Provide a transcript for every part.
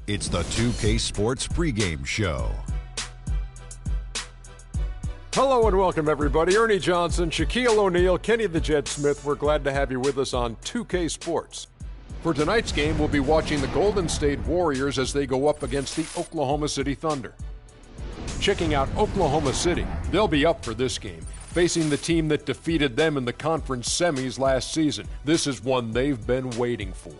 It's the 2K Sports pregame show. Hello and welcome, everybody. Ernie Johnson, Shaquille O'Neal, Kenny the Jet Smith. We're glad to have you with us on 2K Sports. For tonight's game, we'll be watching the Golden State Warriors as they go up against the Oklahoma City Thunder. Checking out Oklahoma City, they'll be up for this game, facing the team that defeated them in the conference semis last season. This is one they've been waiting for.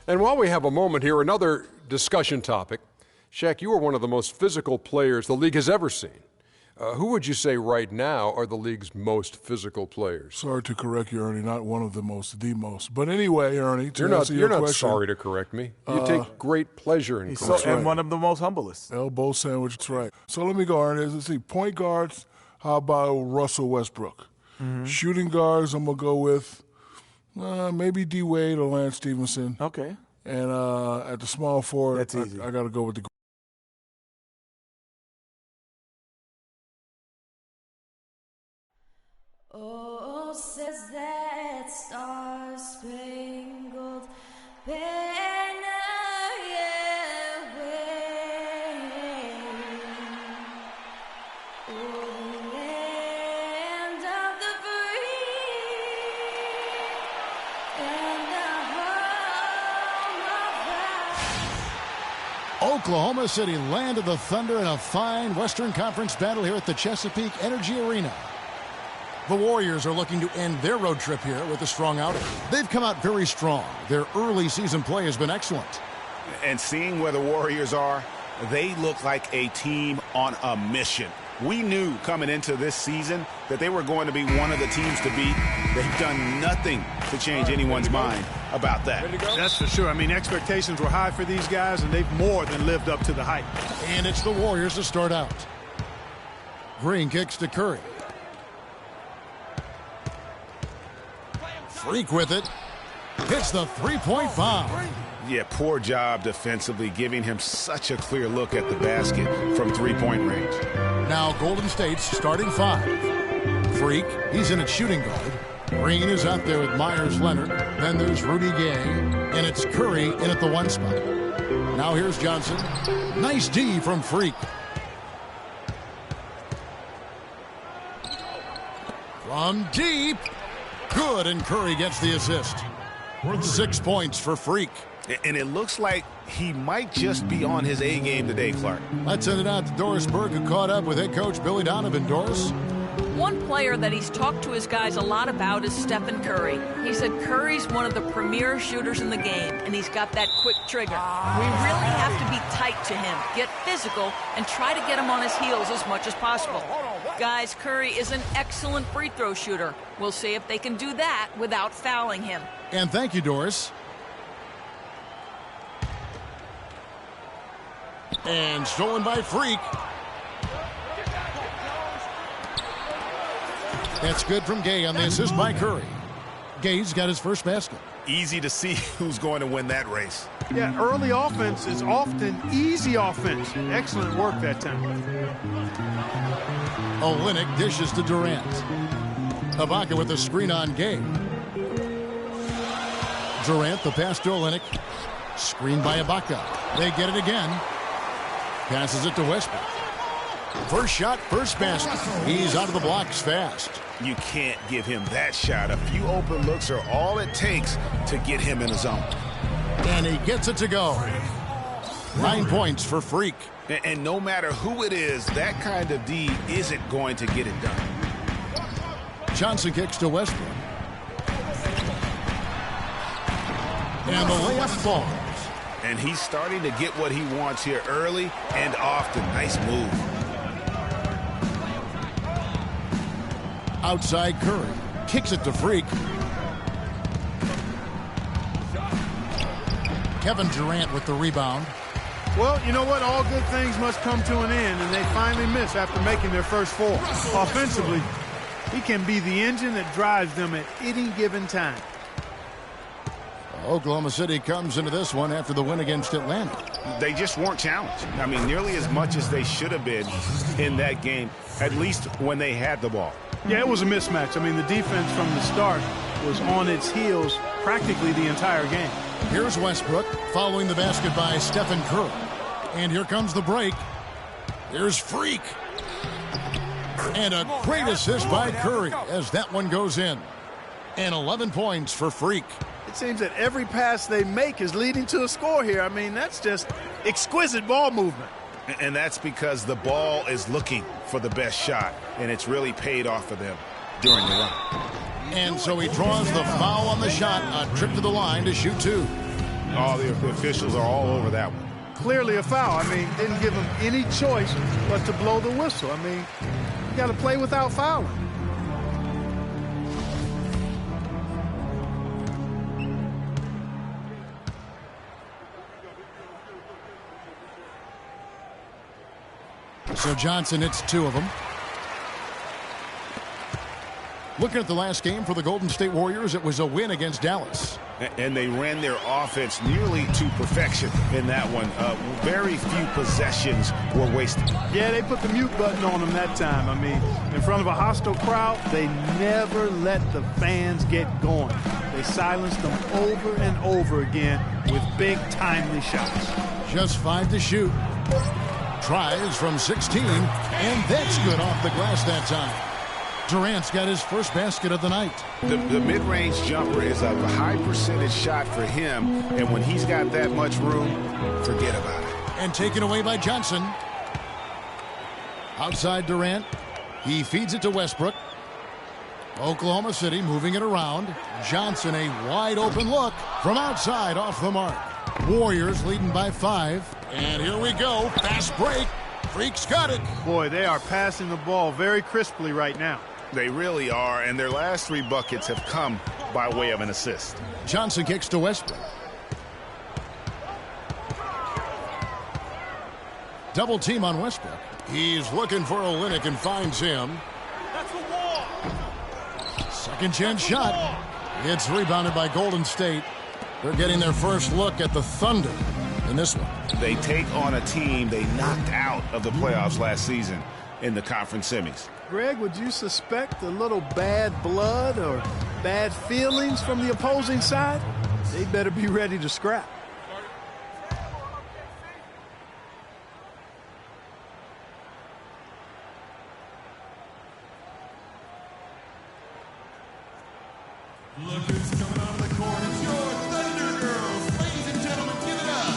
And while we have a moment here, another discussion topic. Shaq, you are one of the most physical players the league has ever seen. Who would you say right now are the league's most physical players? Sorry to correct you, Ernie. Not one of the most, the most. But anyway, Ernie, to answer you're your not question, sorry to correct me. You take great pleasure in correcting. And one of the most humblest. elbow sandwich, that's right. So let me go, Ernie. Let's see. Point guards, how about Russell Westbrook? Shooting guards, I'm going to go with maybe D. Wade or Lance Stevenson. Okay. And at the small forward, That's easy. I got to go with the Oh, says that star-spangled banner, yeah, waving o'er the land of the free and the home of Oklahoma City, land of the Thunder, in a fine Western Conference battle here at the Chesapeake Energy Arena. The Warriors are looking to end their road trip here with a strong outing. They've come out very strong. Their early season play has been excellent. And seeing where the Warriors are, they look like a team on a mission. We knew coming into this season that they were going to be one of the teams to beat. They've done nothing to change anyone's mind about that. That's for sure. I mean, expectations were high for these guys, and they've more than lived up to the hype. And it's the Warriors to start out. Green kicks to Curry. Freak with it. Hits the three-point bomb. Yeah, poor job defensively, giving him such a clear look at the basket from three-point range. Now Golden State's starting five. Freak, he's in at shooting guard. Green is out there with Myers Leonard. Then there's Rudy Gay. And it's Curry in at the one spot. Now here's Johnson. Nice D from Freak. From deep. Good, and Curry gets the assist. 6 points for Freak. And it looks like he might just be on his A game today, Clark. Let's send it out to Doris Burke, who caught up with head coach Billy Donovan. Doris? One player that he's talked to his guys a lot about is Stephen Curry. He said Curry's one of the premier shooters in the game, and he's got that quick trigger. We really have to be tight to him, get physical, and try to get him on his heels as much as possible. Guys, Curry is an excellent free throw shooter. We'll see if they can do that without fouling him. And thank you, Doris. And stolen by Freak. That's good from Gay on the assist by Curry. Gay's got his first basket. Easy to see who's going to win that race. Yeah, early offense is often easy offense. Excellent work that time. Olynyk dishes to Durant. Ibaka with a screen on Gay. Durant, the pass to Olynyk. Screen by Ibaka. They get it again. Passes it to Westbrook. First shot, first basket. He's out of the blocks fast. You can't give him that shot. A few open looks are all it takes to get him in a zone. And he gets it to go. 9 points for Freak. And no matter who it is, that kind of D isn't going to get it done. Johnson kicks to Westbrook. And the layup falls. And he's starting to get what he wants here early and often. Nice move. Outside Curry. Kicks it to Freak. Kevin Durant with the rebound. Well, you know what? All good things must come to an end, and they finally miss after making their first four. Offensively, he can be the engine that drives them at any given time. Oklahoma City comes into this one after the win against Atlanta. They just weren't challenged. I mean, nearly as much as they should have been in that game, at least when they had the ball. Yeah, it was a mismatch. I mean, the defense from the start was on its heels practically the entire game. Here's Westbrook following the basket by Stephen Curry. And here comes the break. Here's Freak. And a great assist by Curry as that one goes in. And 11 points for Freak. It seems that every pass they make is leading to a score here. I mean, that's just exquisite ball movement. And that's because the ball is looking for the best shot, and it's really paid off for them during the run. And so he draws the foul on the shot, a trip to the line to shoot two. Oh, the officials are all over that one. Clearly a foul. I mean, didn't give him any choice but to blow the whistle. I mean, you got to play without fouling. So Johnson hits two of them. Looking at the last game for the Golden State Warriors, it was a win against Dallas. And they ran their offense nearly to perfection in that one. Very few possessions were wasted. Yeah, they put the mute button on them that time. I mean, in front of a hostile crowd, they never let the fans get going. They silenced them over and over again with big, timely shots. Just 5 to shoot. Tries from 16, and that's good off the glass that time. Durant's got his first basket of the night. The mid-range jumper is a high percentage shot for him, and when he's got that much room, forget about it. And taken away by Johnson. Outside Durant. He feeds it to Westbrook. Oklahoma City moving it around. Johnson, a wide open look from outside off the mark. Warriors leading by 5. And here we go. Fast break. Freak's got it. Boy, they are passing the ball very crisply right now. They really are, and their last 3 buckets have come by way of an assist. Johnson kicks to Westbrook. Double team on Westbrook. He's looking for Olynyk and finds him. That's the wall. Second chance shot. It's rebounded by Golden State. They're getting their first look at the Thunder in this one. They take on a team they knocked out of the playoffs last season in the conference semis. Greg, would you suspect a little bad blood or bad feelings from the opposing side? They better be ready to scrap. Look who's coming out of the court. It's your Thunder Girls. Ladies and gentlemen, give it up.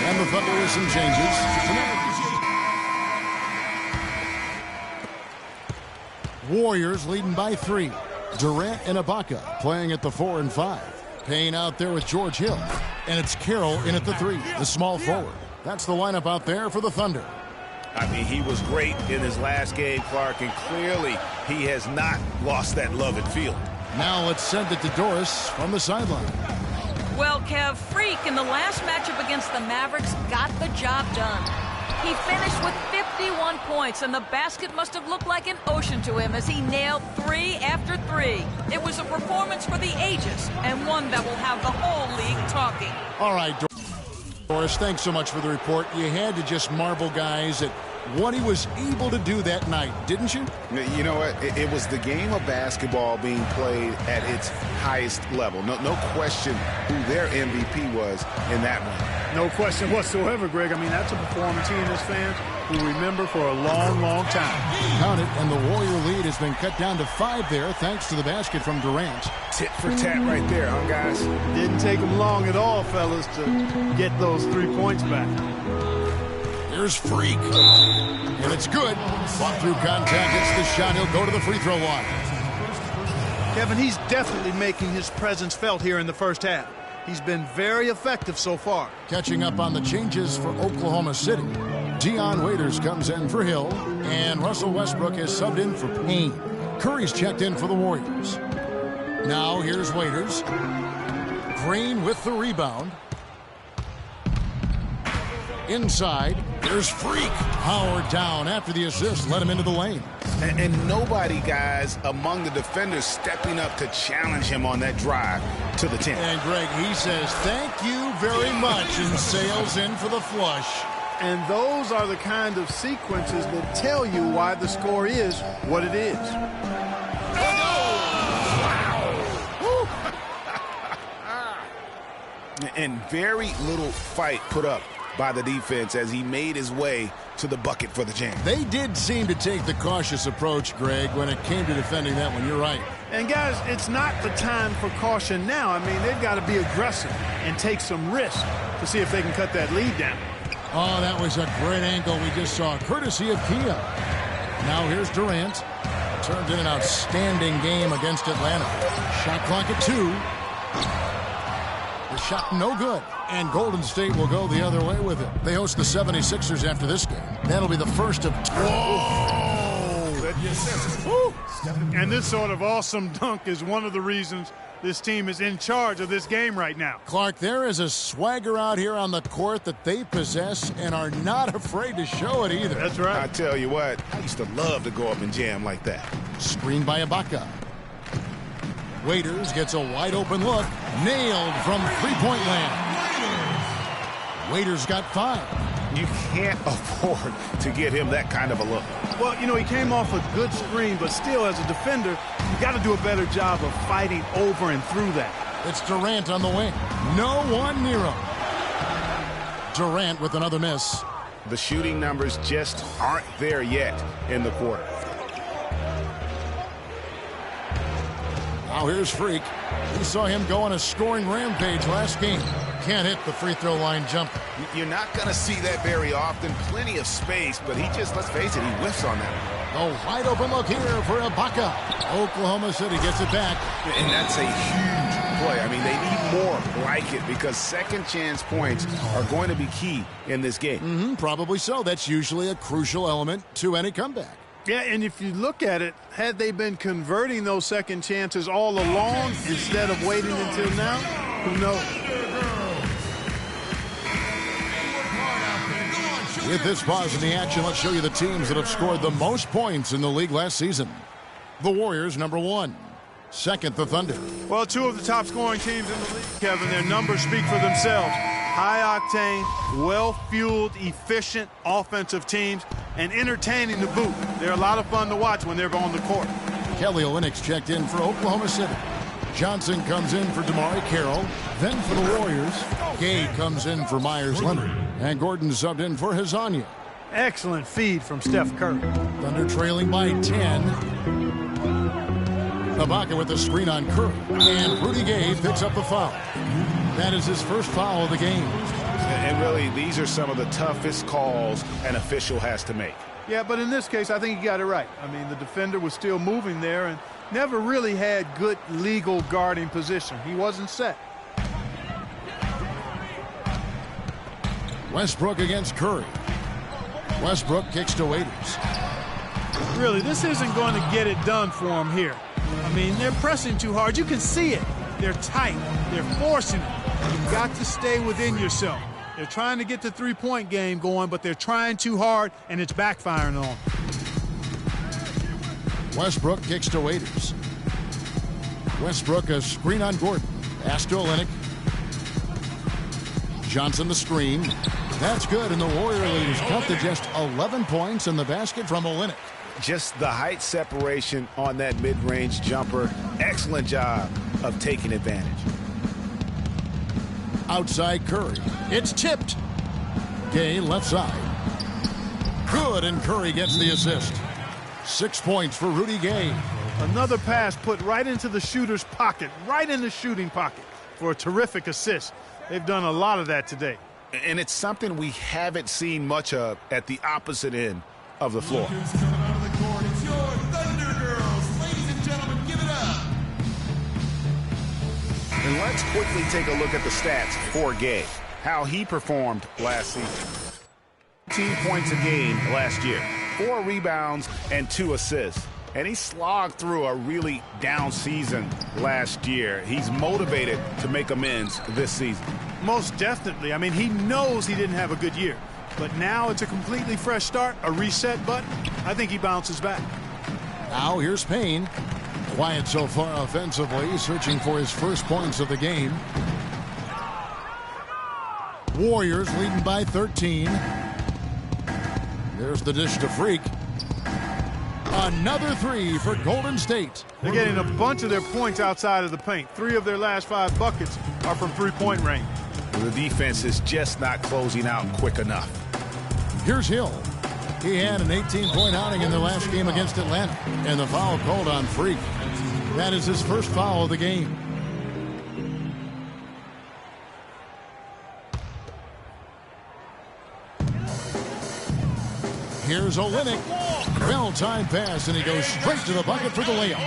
And the Thunder with some changes. Warriors leading by 3. Durant and Ibaka playing at the 4 and 5. Payne out there with George Hill. And it's Carroll in at the 3, the small forward. That's the lineup out there for the Thunder. I mean, he was great in his last game, Clark, and clearly he has not lost that love and field. Now let's send it to Doris from the sideline. Well, Kev, Freak in the last matchup against the Mavericks got the job done. He finished with 51 points, and the basket must have looked like an ocean to him as he nailed 3 after 3. It was a performance for the ages, and one that will have the whole league talking. All right, Doris, thanks so much for the report. You had to just marvel, guys, at what he was able to do that night, didn't you? You know what? It was the game of basketball being played at its highest level. No question who their MVP was in that one. No question whatsoever, Greg. I mean, that's a performance he and his fans will remember for a long, long time. Count it, and the Warrior lead has been cut down to 5 there thanks to the basket from Durant. Tit for tat right there, huh, guys? Didn't take him long at all, fellas, to get those 3 points back. Here's Freak. And it's good. Fought through contact, hits the shot. He'll go to the free throw line. Kevin, he's definitely making his presence felt here in the first half. He's been very effective so far. Catching up on the changes for Oklahoma City. Dion Waiters comes in for Hill, and Russell Westbrook is subbed in for Payne. Curry's checked in for the Warriors. Now here's Waiters. Green with the rebound. Inside, there's Freak. Powered down after the assist, let him into the lane. And nobody, guys, among the defenders stepping up to challenge him on that drive to the 10. And, Greg, he says thank you very much and sails in for the flush. And those are the kind of sequences that tell you why the score is what it is. And very little fight put up by the defense as he made his way to the bucket for the jam. They did seem to take the cautious approach, Greg, when it came to defending that one. You're right. And, guys, it's not the time for caution now. I mean, they've got to be aggressive and take some risk to see if they can cut that lead down. Oh, that was a great angle we just saw, courtesy of Kia. Now here's Durant. Turned in an outstanding game against Atlanta. Shot clock at 2. The shot no good. And Golden State will go the other way with it. They host the 76ers after this game. That'll be the first of 12. And this sort of awesome dunk is one of the reasons this team is in charge of this game right now. Clark, there is a swagger out here on the court that they possess and are not afraid to show it either. That's right. I tell you what, I used to love to go up and jam like that. Screened by Ibaka. Waiters gets a wide open look. Nailed from three-point land. Waiters got 5. You can't afford to get him that kind of a look. Well, you know, he came off a good screen, but still, as a defender, you got to do a better job of fighting over and through that. It's Durant on the wing. No one near him. Durant with another miss. The shooting numbers just aren't there yet in the quarter. Now here's Freak. We saw him go on a scoring rampage last game. Can't hit the free throw line jumper. You're not going to see that very often. Plenty of space, but he just, let's face it, he whiffs on that. A wide open look here for Ibaka. Oklahoma City gets it back. And that's a huge play. I mean, they need more like it because second chance points are going to be key in this game. Probably so. That's usually a crucial element to any comeback. Yeah, and if you look at it, had they been converting those second chances all along instead of waiting until now, who knows? With this pause in the action, let's show you the teams that have scored the most points in the league last season. The Warriors, number 1. Second, the Thunder. Well, 2 of the top scoring teams in the league, Kevin. Their numbers speak for themselves. High-octane, well-fueled, efficient offensive teams, and entertaining to boot. They're a lot of fun to watch when they're on the court. Kelly Olynyk checked in for Oklahoma City. Johnson comes in for DeMar Carroll. Then for the Warriors, Gay comes in for Myers Leonard. And Gordon subbed in for Hezonja. Excellent feed from Steph Curry. Thunder trailing by 10. Ibaka with the screen on Curry. And Rudy Gay picks up the foul. That is his first foul of the game. And really, these are some of the toughest calls an official has to make. Yeah, but in this case, I think he got it right. I mean, the defender was still moving there and never really had good legal guarding position. He wasn't set. Westbrook against Curry. Westbrook kicks to Waiters. Really, this isn't going to get it done for him here. I mean, they're pressing too hard. You can see it. They're tight. They're forcing it. You've got to stay within yourself. They're trying to get the three-point game going, but they're trying too hard, and it's backfiring on them. Westbrook kicks to Waiters. Westbrook a screen on Gordon. Pass to Olynyk. Johnson the screen. That's good, and the Warrior leaders cut to just 11 points in the basket from Olynyk. Just the height separation on that mid-range jumper. Excellent job of taking advantage. Outside Curry. It's tipped. Gay left side. Good, and Curry gets the assist. 6 points for Rudy Gay. Another pass put right into the shooter's pocket, right in the shooting pocket for a terrific assist. They've done a lot of that today. And it's something we haven't seen much of at the opposite end of the floor. Coming out of the court, it's your Thunder Girls. Ladies and gentlemen, give it up. And let's quickly take a look at the stats for Gay, how he performed last season. 15 points a game last year, 4 rebounds and 2 assists. And he slogged through a really down season last year. He's motivated to make amends this season. Most definitely. I mean, he knows he didn't have a good year. But now it's a completely fresh start, a reset button. I think he bounces back. Now here's Payne. Quiet so far offensively, searching for his first points of the game. Warriors leading by 13. There's the dish to Freak. Another three for Golden State. They're getting a bunch of their points outside of the paint. 3 of their last 5 buckets are from three-point range. The defense is just not closing out quick enough. Here's Hill. He had an 18-point outing in the last game against Atlanta, and the foul called on Freak. That is his first foul of the game. Here's Olynyk. Well-timed pass, and he goes straight to the bucket for the layup.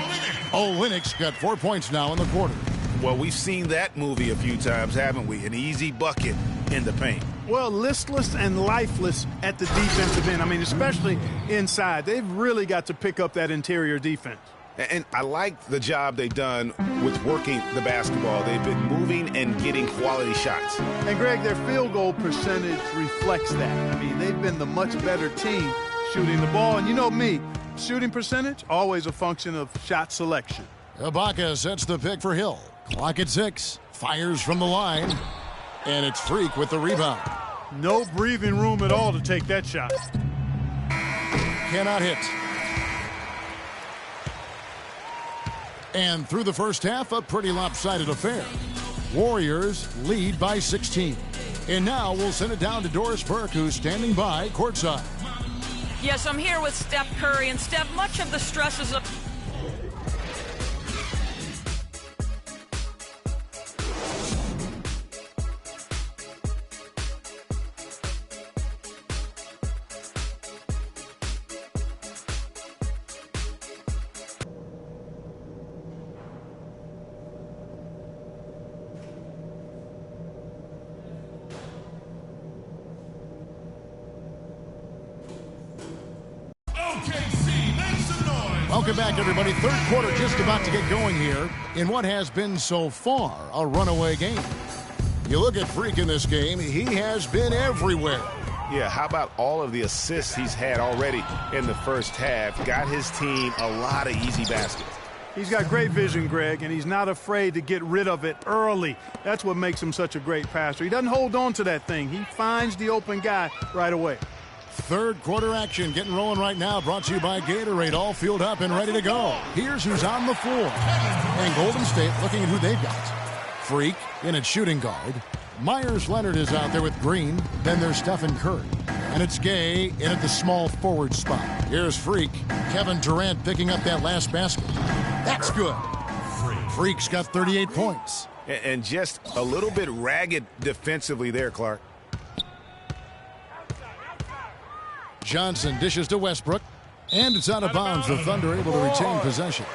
Olynyk's got 4 points now in the quarter. Well, we've seen that movie a few times, haven't we? An easy bucket in the paint. Well, listless and lifeless at the defensive end. I mean, especially inside. They've really got to pick up that interior defense. And I like the job they've done with working the basketball. They've been moving and getting quality shots. And, Greg, their field goal percentage reflects that. I mean, they've been the much better team shooting the ball. And you know me, shooting percentage, always a function of shot selection. Ibaka sets the pick for Hill. Clock at 6. Fires from the line. And it's Freak with the rebound. No breathing room at all to take that shot. Cannot hit. And through the first half, a pretty lopsided affair. Warriors lead by 16. And now we'll send it down to Doris Burke, who's standing by courtside. Yes, I'm here with Steph Curry. And Steph, much of the stresses of... Welcome back, everybody. Third quarter just about to get going here in what has been so far a runaway game. You look at Freak in this game, he has been everywhere. Yeah, how about all of the assists he's had already in the first half? Got his team a lot of easy baskets. He's got great vision, Greg, and he's not afraid to get rid of it early. That's what makes him such a great passer. He doesn't hold on to that thing. He finds the open guy right away. Third quarter action getting rolling right now, brought to you by Gatorade, all fueled up and ready to go. Here's who's on the floor. And Golden State looking at who they've got. Freak in at shooting guard. Myers Leonard is out there with Green. Then there's Stephen Curry. And it's Gay in at the small forward spot. Here's Freak. Kevin Durant picking up that last basket. That's good. Freak's got 38 points. And just a little bit ragged defensively there, Clark. Johnson dishes to Westbrook, and it's out of bounds. The Thunder able to retain possession.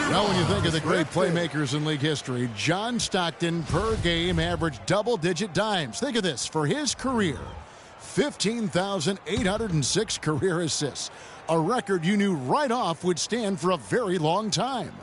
Now when you think of the great playmakers in league history, John Stockton per game averaged double-digit dimes. Think of this. For his career, 15,806 career assists, a record you knew right off would stand for a very long time.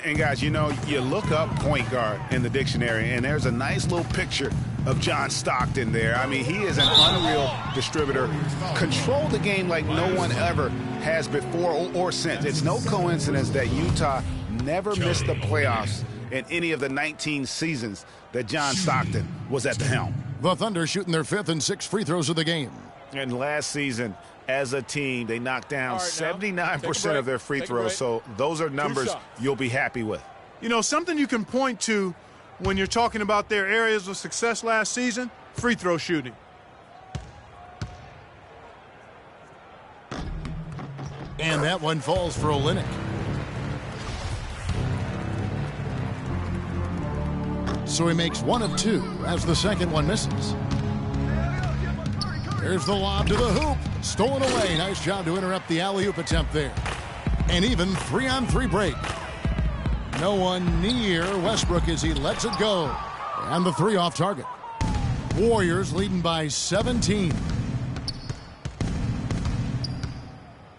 And, guys, you know, you look up point guard in the dictionary, and there's a nice little picture of John Stockton there. I mean, he is an unreal distributor. Controlled the game like no one ever has before or since. It's no coincidence that Utah never missed the playoffs in any of the 19 seasons that John Stockton was at the helm. The Thunder shooting their 5th and 6th free throws of the game. And last season, as a team, they knocked down 79% of their free throws, so those are numbers you'll be happy with. You know, something you can point to when you're talking about their areas of success last season, free throw shooting. And that one falls for Olynyk. So he makes 1 of 2 as the second one misses. There's the lob to the hoop. Stolen away. Nice job to interrupt the alley-oop attempt there. And even 3-on-3 break. No one near Westbrook as he lets it go. And the 3 off target. Warriors leading by 17.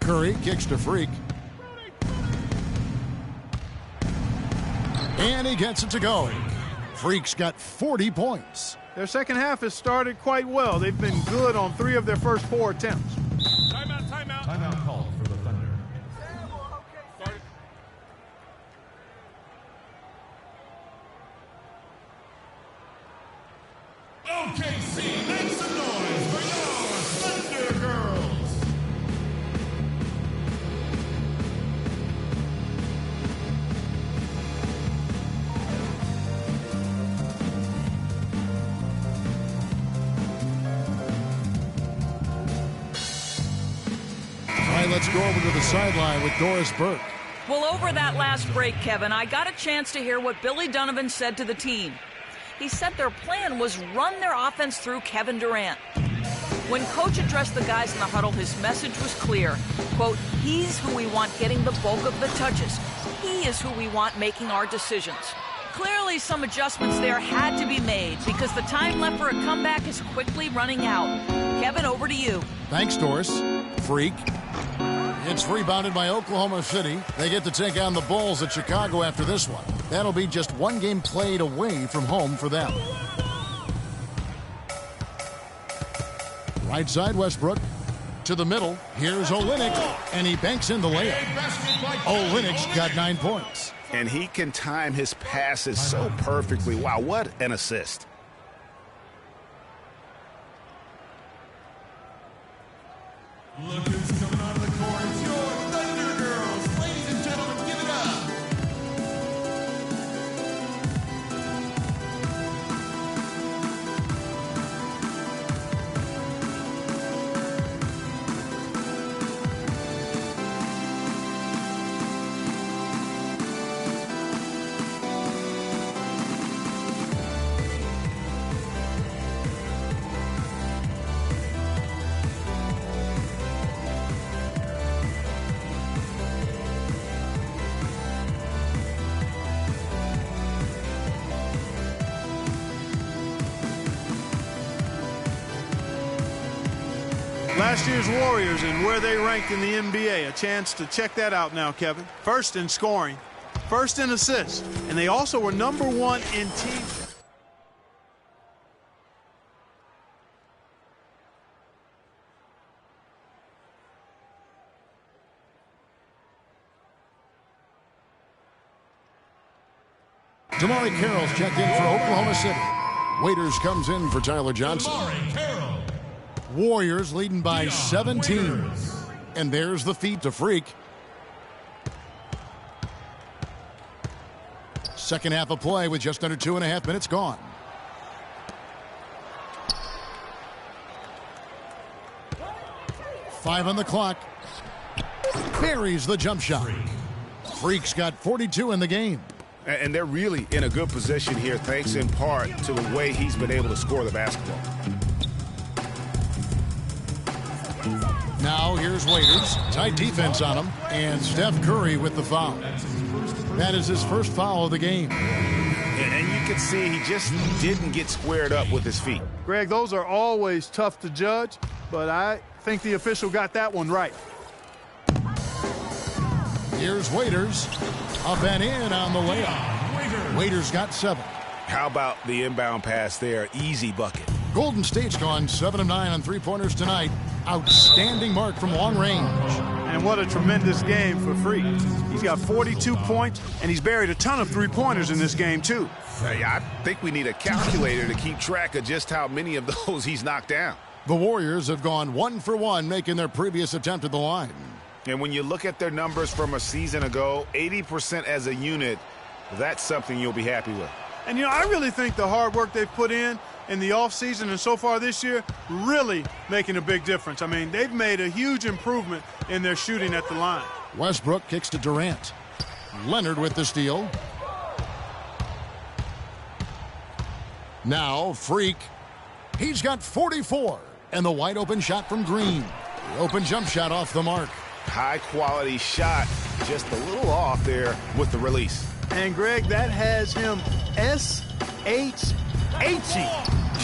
Curry kicks to Freak. And he gets it to go. Freak's got 40 points. Their second half has started quite well. They've been good on 3 of their first 4 attempts. Timeout called for the Thunder. right, let's go over to the sideline with Doris Burke. Well, over that last break, Kevin, I got a chance to hear what Billy Donovan said to the team. He said their plan was run their offense through Kevin Durant. When Coach addressed the guys in the huddle, his message was clear. Quote, he's who we want getting the bulk of the touches. He is who we want making our decisions. Clearly, some adjustments there had to be made because the time left for a comeback is quickly running out. Kevin, over to you. Thanks, Doris. Freak. It's rebounded by Oklahoma City. They get to take on the Bulls at Chicago after this one. That'll be just one game played away from home for them. Right side, Westbrook. To the middle. Here's Olynyk, and he banks in the layup. Olynyk's got 9 points. And he can time his passes so perfectly. Wow, what an assist. Look who's coming out of the court. It's your Thunder Girls. Ladies and gentlemen, give it up. Last year's Warriors and where they ranked in the NBA. A chance to check that out now, Kevin. First in scoring, first in assists, and they also were #1 in team. Damari Carroll's checked in for Oklahoma City. Waiters comes in for Tyler Johnson. Warriors leading by 17. And there's the feed to Freak. Second half of play with just under 2.5 minutes gone. Five on the clock. Buries the jump shot. Freak's got 42 in the game. And they're really in a good position here, thanks in part to the way he's been able to score the basketball. Now here's Waiters. Tight defense on him. And Steph Curry with the foul. That is his first foul of the game. And you can see he just didn't get squared up with his feet. Greg, those are always tough to judge, but I think the official got that one right. Here's Waiters. Up and in on the layup. Waiters got 7. How about the inbound pass there? Easy bucket. Golden State's gone 7 of 9 on three-pointers tonight. Outstanding mark from long range. And what a tremendous game for Freak. He's got 42 points, and he's buried a ton of three-pointers in this game, too. Hey, I think we need a calculator to keep track of just how many of those he's knocked down. The Warriors have gone 1 for 1, making their previous attempt at the line. And when you look at their numbers from a season ago, 80% as a unit, that's something you'll be happy with. And, I really think the hard work they've put in the offseason and so far this year really making a big difference. I mean, they've made a huge improvement in their shooting at the line. Westbrook kicks to Durant. Leonard with the steal. Now Freak. He's got 44. And the wide open shot from Green. The open jump shot off the mark. High quality shot, just a little off there with the release. And Greg, that has him SHHing,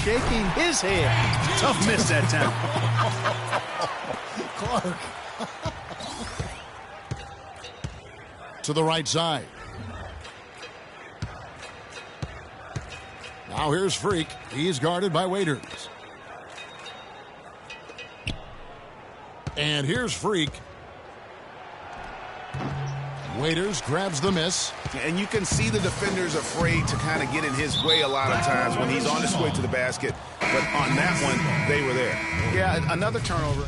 shaking his head. Tough miss that time. Clark. To the right side. Now here's Freak. He's guarded by Waiters. And here's Freak. Waiters grabs the miss. And you can see the defenders afraid to kind of get in his way a lot of times when he's on his way to the basket. But on that one, they were there. Yeah, another turnover.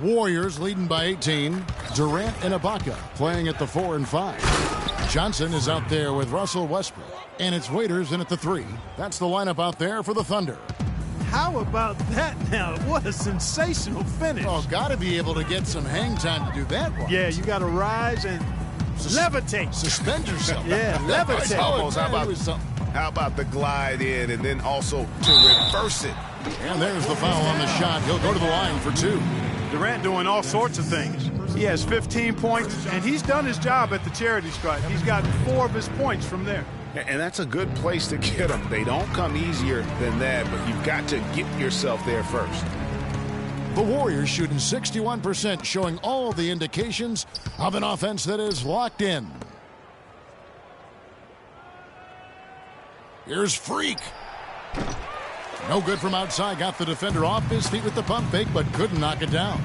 Warriors leading by 18. Durant and Ibaka playing at the 4 and 5. Johnson is out there with Russell Westbrook. And it's Waiters in at the 3. That's the lineup out there for the Thunder. How about that now? What a sensational finish. Oh, got to be able to get some hang time to do that one. Yeah, you got to rise and levitate. Suspend yourself. Yeah, levitate. How about the glide in and then also to reverse it? And there's the foul on the shot. He'll go to the line for 2. Durant doing all sorts of things. He has 15 points, and he's done his job at the charity stripe. He's gotten 4 of his points from there. And that's a good place to get them. They don't come easier than that, but you've got to get yourself there first. The Warriors shooting 61%, showing all the indications of an offense that is locked in. Here's Freak. No good from outside. Got the defender off his feet with the pump fake, but couldn't knock it down.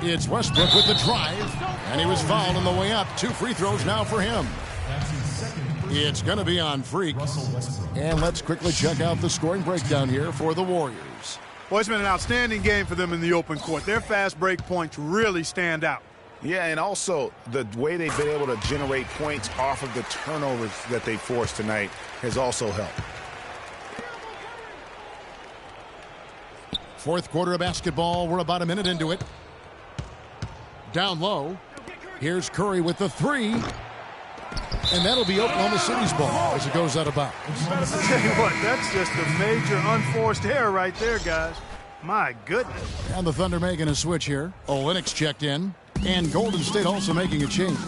It's Westbrook with the drive, and he was fouled on the way up. 2 free throws now for him. It's going to be on Freak. And let's quickly check out the scoring breakdown here for the Warriors. Well, it's been an outstanding game for them in the open court. Their fast break points really stand out. Yeah, and also the way they've been able to generate points off of the turnovers that they forced tonight has also helped. Fourth quarter of basketball. We're about a minute into it. Down low. Here's Curry with the 3. And that'll be Oklahoma City's ball as it goes out of bounds. I'll tell you what, that's just a major unforced error right there, guys. My goodness. And the Thunder making a switch here. Olynyk's checked in. And Golden State also making a change.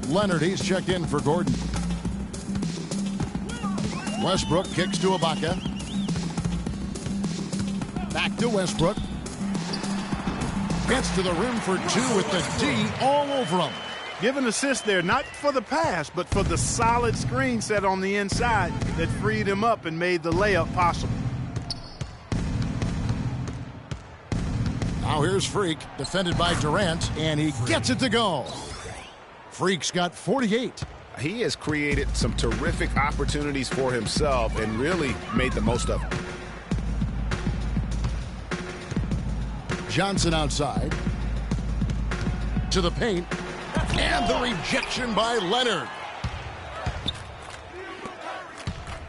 Leonard, he's checked in for Gordon. Westbrook kicks to Ibaka. Back to Westbrook. Gets to the rim for 2 with the D all over him. Give an assist there, not for the pass, but for the solid screen set on the inside that freed him up and made the layup possible. Now here's Freak, defended by Durant, and he gets it to go. Freak's got 48. He has created some terrific opportunities for himself and really made the most of them. Johnson outside. To the paint. And the rejection by Leonard.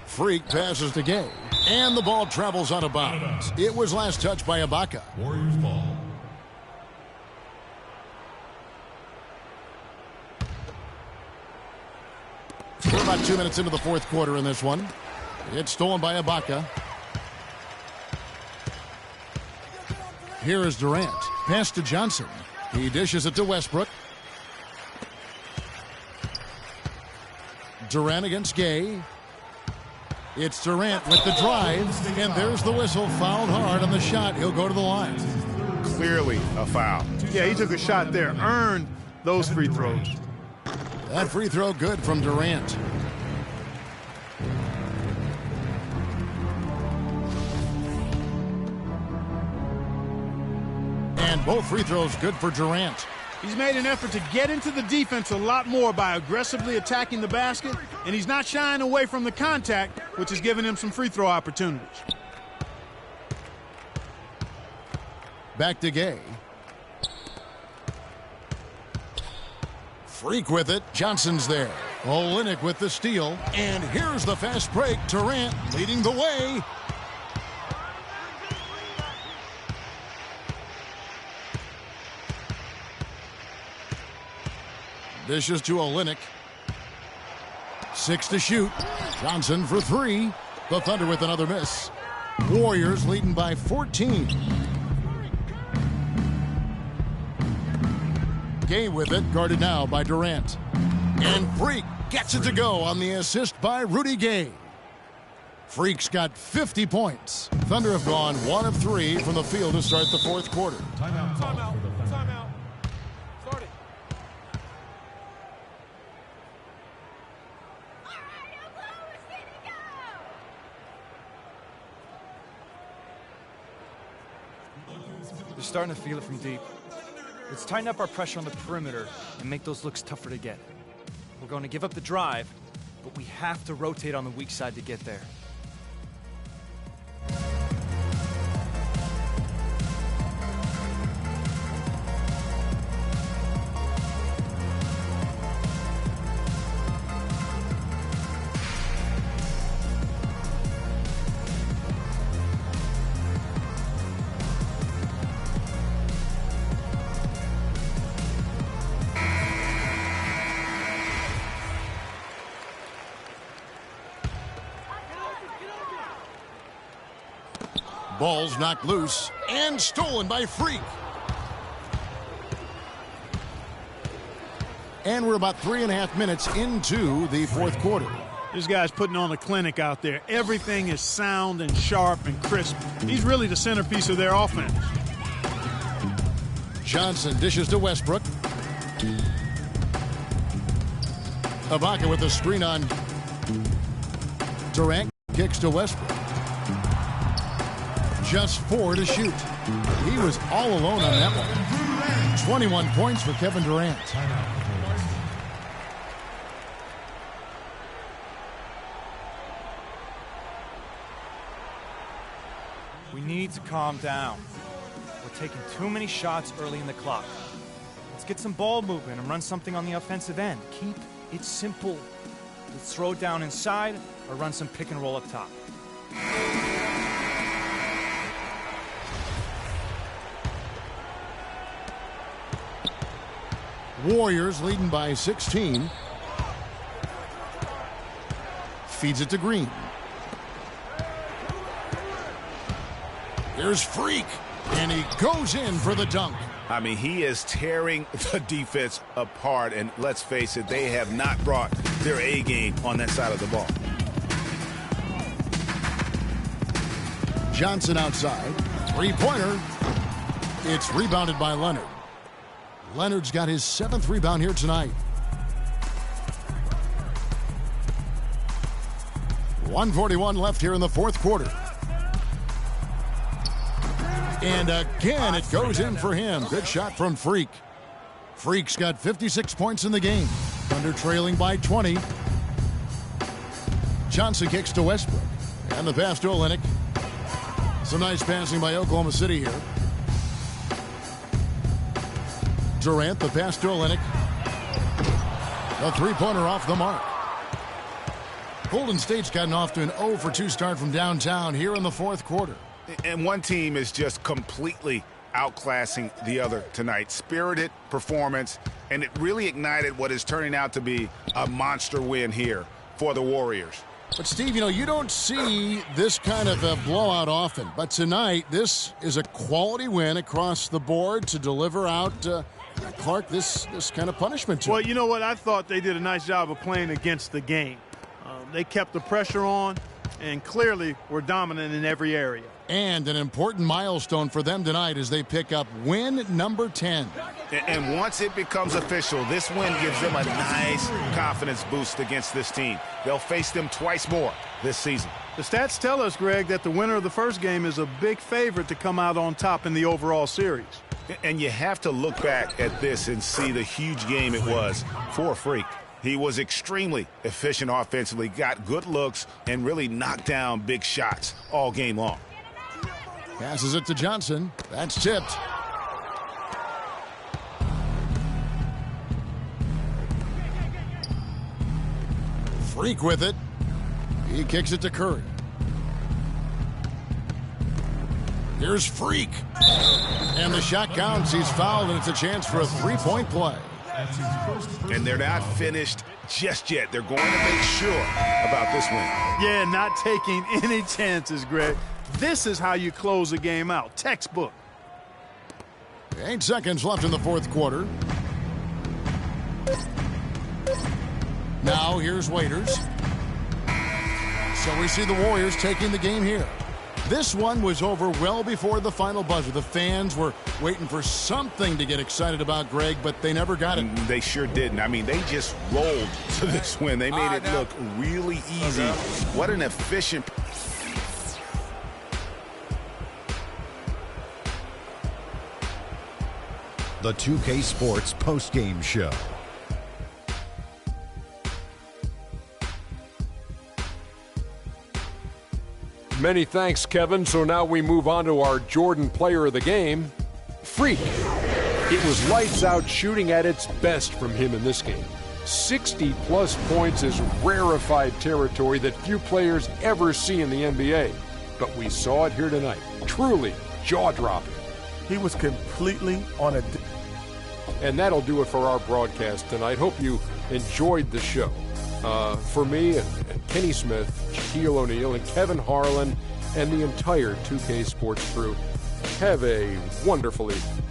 Freak passes to Gay. And the ball travels out of bounds. It was last touched by Ibaka. Warriors ball. We're about 2 minutes into the fourth quarter in this one. It's stolen by Ibaka. Here is Durant. Pass to Johnson. He dishes it to Westbrook. Durant against Gay. It's Durant with the drive. And there's the whistle. Fouled hard on the shot. He'll go to the line. Clearly a foul. Yeah, he took a shot there. Earned those free throws. That free throw good from Durant. And both free throws good for Durant. He's made an effort to get into the defense a lot more by aggressively attacking the basket, and he's not shying away from the contact, which has given him some free throw opportunities. Back to Gay. Freak with it. Johnson's there. Olynyk with the steal. And here's the fast break. Durant leading the way. Dishes to Olynyk. 6 to shoot. Johnson for 3. The Thunder with another miss. Warriors leading by 14. Gay with it, guarded now by Durant. And Freak gets it to go on the assist by Rudy Gay. Freak's got 50 points. Thunder have gone 1 of 3 from the field to start the fourth quarter. Timeout. Timeout. Timeout. Start it. They're starting to feel it from deep. Let's tighten up our pressure on the perimeter and make those looks tougher to get. We're going to give up the drive, but we have to rotate on the weak side to get there. Ball's knocked loose and stolen by Freak. And we're about 3.5 minutes into the fourth quarter. This guy's putting on a clinic out there. Everything is sound and sharp and crisp. He's really the centerpiece of their offense. Johnson dishes to Westbrook. Ibaka with a screen on Durant. Kicks to Westbrook. Just 4 to shoot. He was all alone on that one. 21 points for Kevin Durant. We need to calm down. We're taking too many shots early in the clock. Let's get some ball movement and run something on the offensive end. Keep it simple. Let's throw it down inside or run some pick and roll up top. Warriors leading by 16. Feeds it to Green. Here's Freak, and he goes in for the dunk. I mean, he is tearing the defense apart, and let's face it, they have not brought their A game on that side of the ball. Johnson outside. Three-pointer. It's rebounded by Leonard. Leonard's got his 7th rebound here tonight. 1:41 left here in the fourth quarter. And again, it goes in for him. Good shot from Freak. Freak's got 56 points in the game. Thunder trailing by 20. Johnson kicks to Westbrook. And the pass to Olynyk. Some nice passing by Oklahoma City here. Durant, the pass to Olynyk. A three-pointer off the mark. Golden State's gotten off to an 0-for-2 start from downtown here in the fourth quarter. And one team is just completely outclassing the other tonight. Spirited performance, and it really ignited what is turning out to be a monster win here for the Warriors. But, Steve, you don't see this kind of a blowout often. But tonight, this is a quality win across the board to deliver out, Clark, this kind of punishment to him. Well, you know what? I thought they did a nice job of playing against the game. They kept the pressure on and clearly were dominant in every area. And an important milestone for them tonight as they pick up win number 10. And once it becomes official, this win gives them a nice confidence boost against this team. They'll face them twice more this season. The stats tell us, Greg, that the winner of the first game is a big favorite to come out on top in the overall series. And you have to look back at this and see the huge game it was for Freak. He was extremely efficient offensively, got good looks, and really knocked down big shots all game long. Passes it to Johnson. That's tipped. Freak with it. He kicks it to Curry. Here's Freak. And the shot counts. He's fouled, and it's a chance for a three-point play. And they're not finished just yet. They're going to make sure about this win. Yeah, not taking any chances, Greg. This is how you close a game out. Textbook. 8 seconds left in the fourth quarter. Now here's Waiters. So we see the Warriors taking the game here. This one was over well before the final buzzer. The fans were waiting for something to get excited about, Greg, but they never got it. They sure didn't. I mean, they just rolled to this win. They made it look really easy. What an efficient... The 2K Sports postgame show. Many thanks, Kevin. So now we move on to our Jordan player of the game, Freak. It was lights out shooting at its best from him in this game. 60-plus points is rarefied territory that few players ever see in the NBA. But we saw it here tonight. Truly jaw-dropping. He was completely on a... And that'll do it for our broadcast tonight. Hope you enjoyed the show. For me and Kenny Smith, Shaquille O'Neal, and Kevin Harlan, and the entire 2K Sports crew. Have a wonderful evening.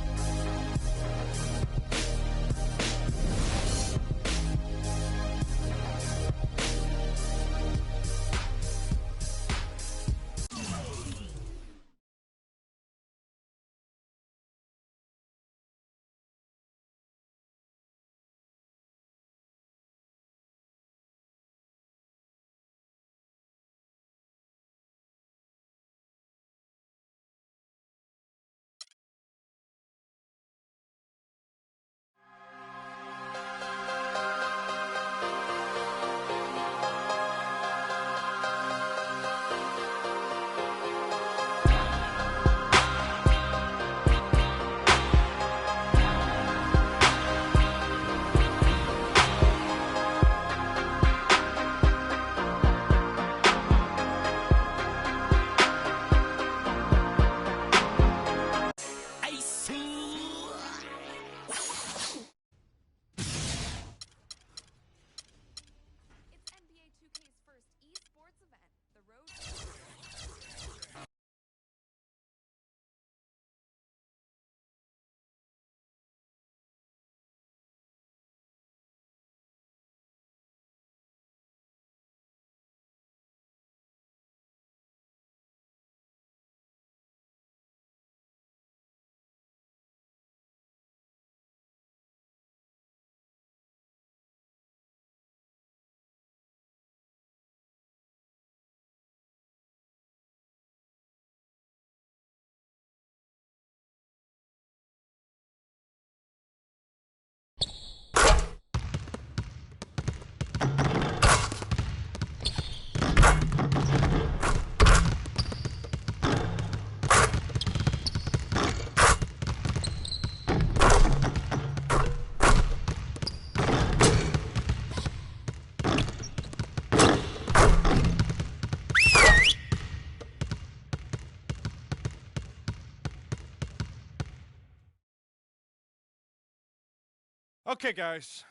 Okay, guys.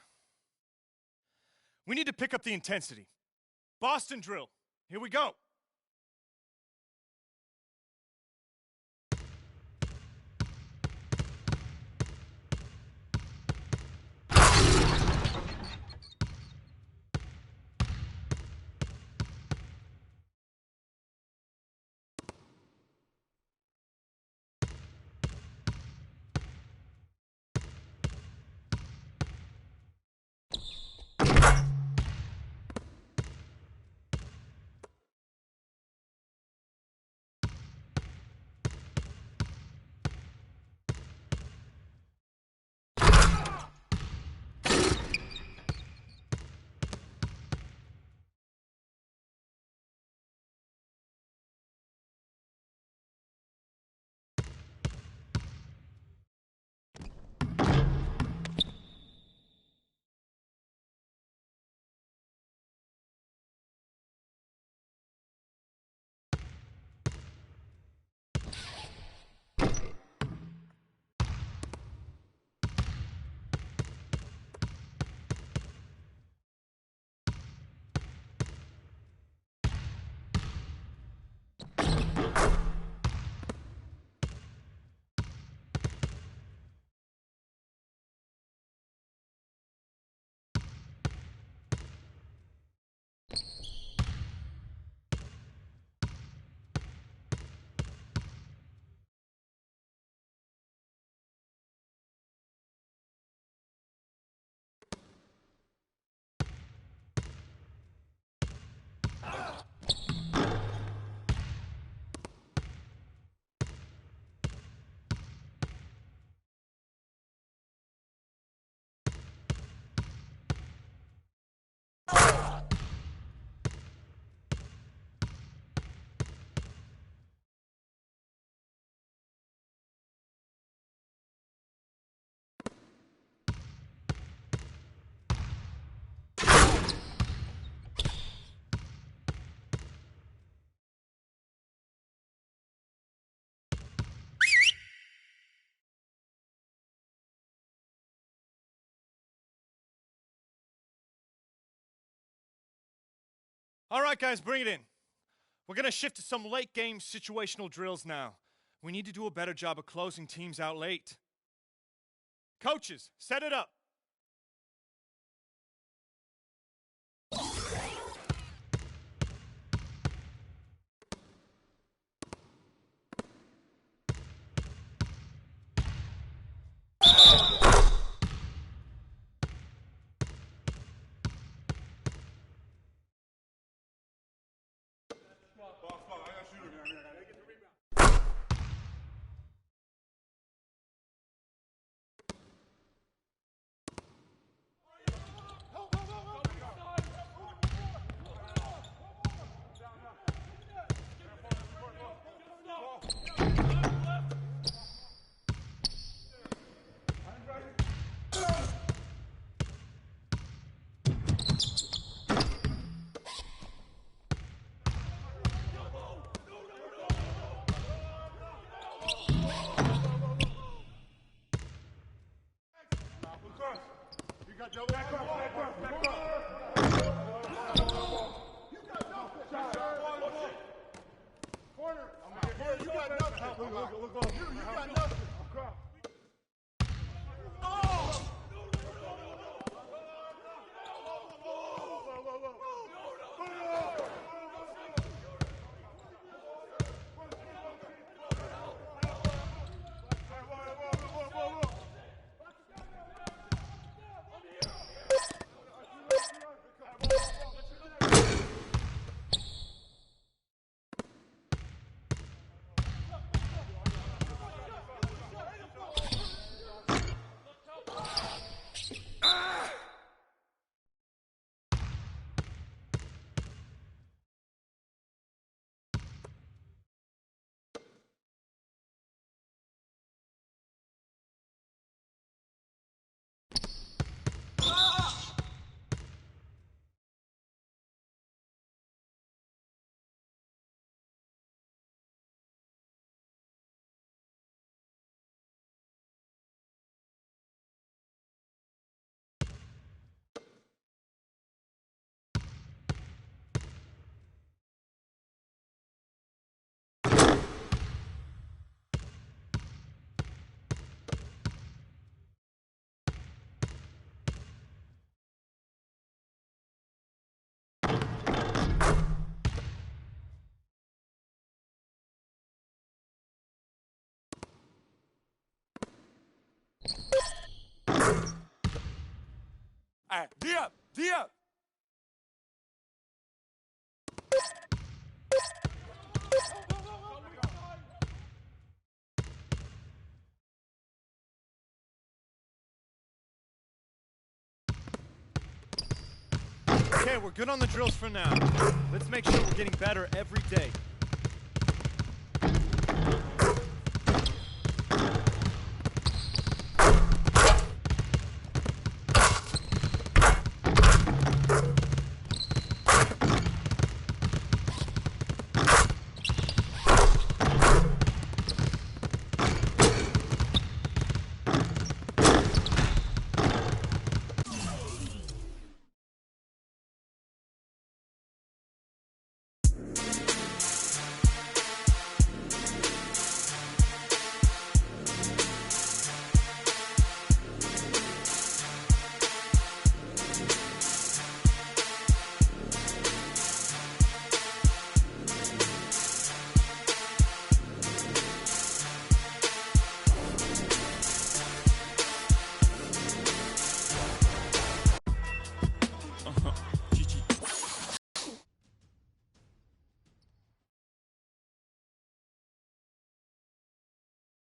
We need to pick up the intensity. Boston drill. Here we go. All right, guys, bring it in. We're going to shift to some late game situational drills now. We need to do a better job of closing teams out late. Coaches, set it up. D up, D up. Okay, we're good on the drills for now. Let's make sure we're getting better every day.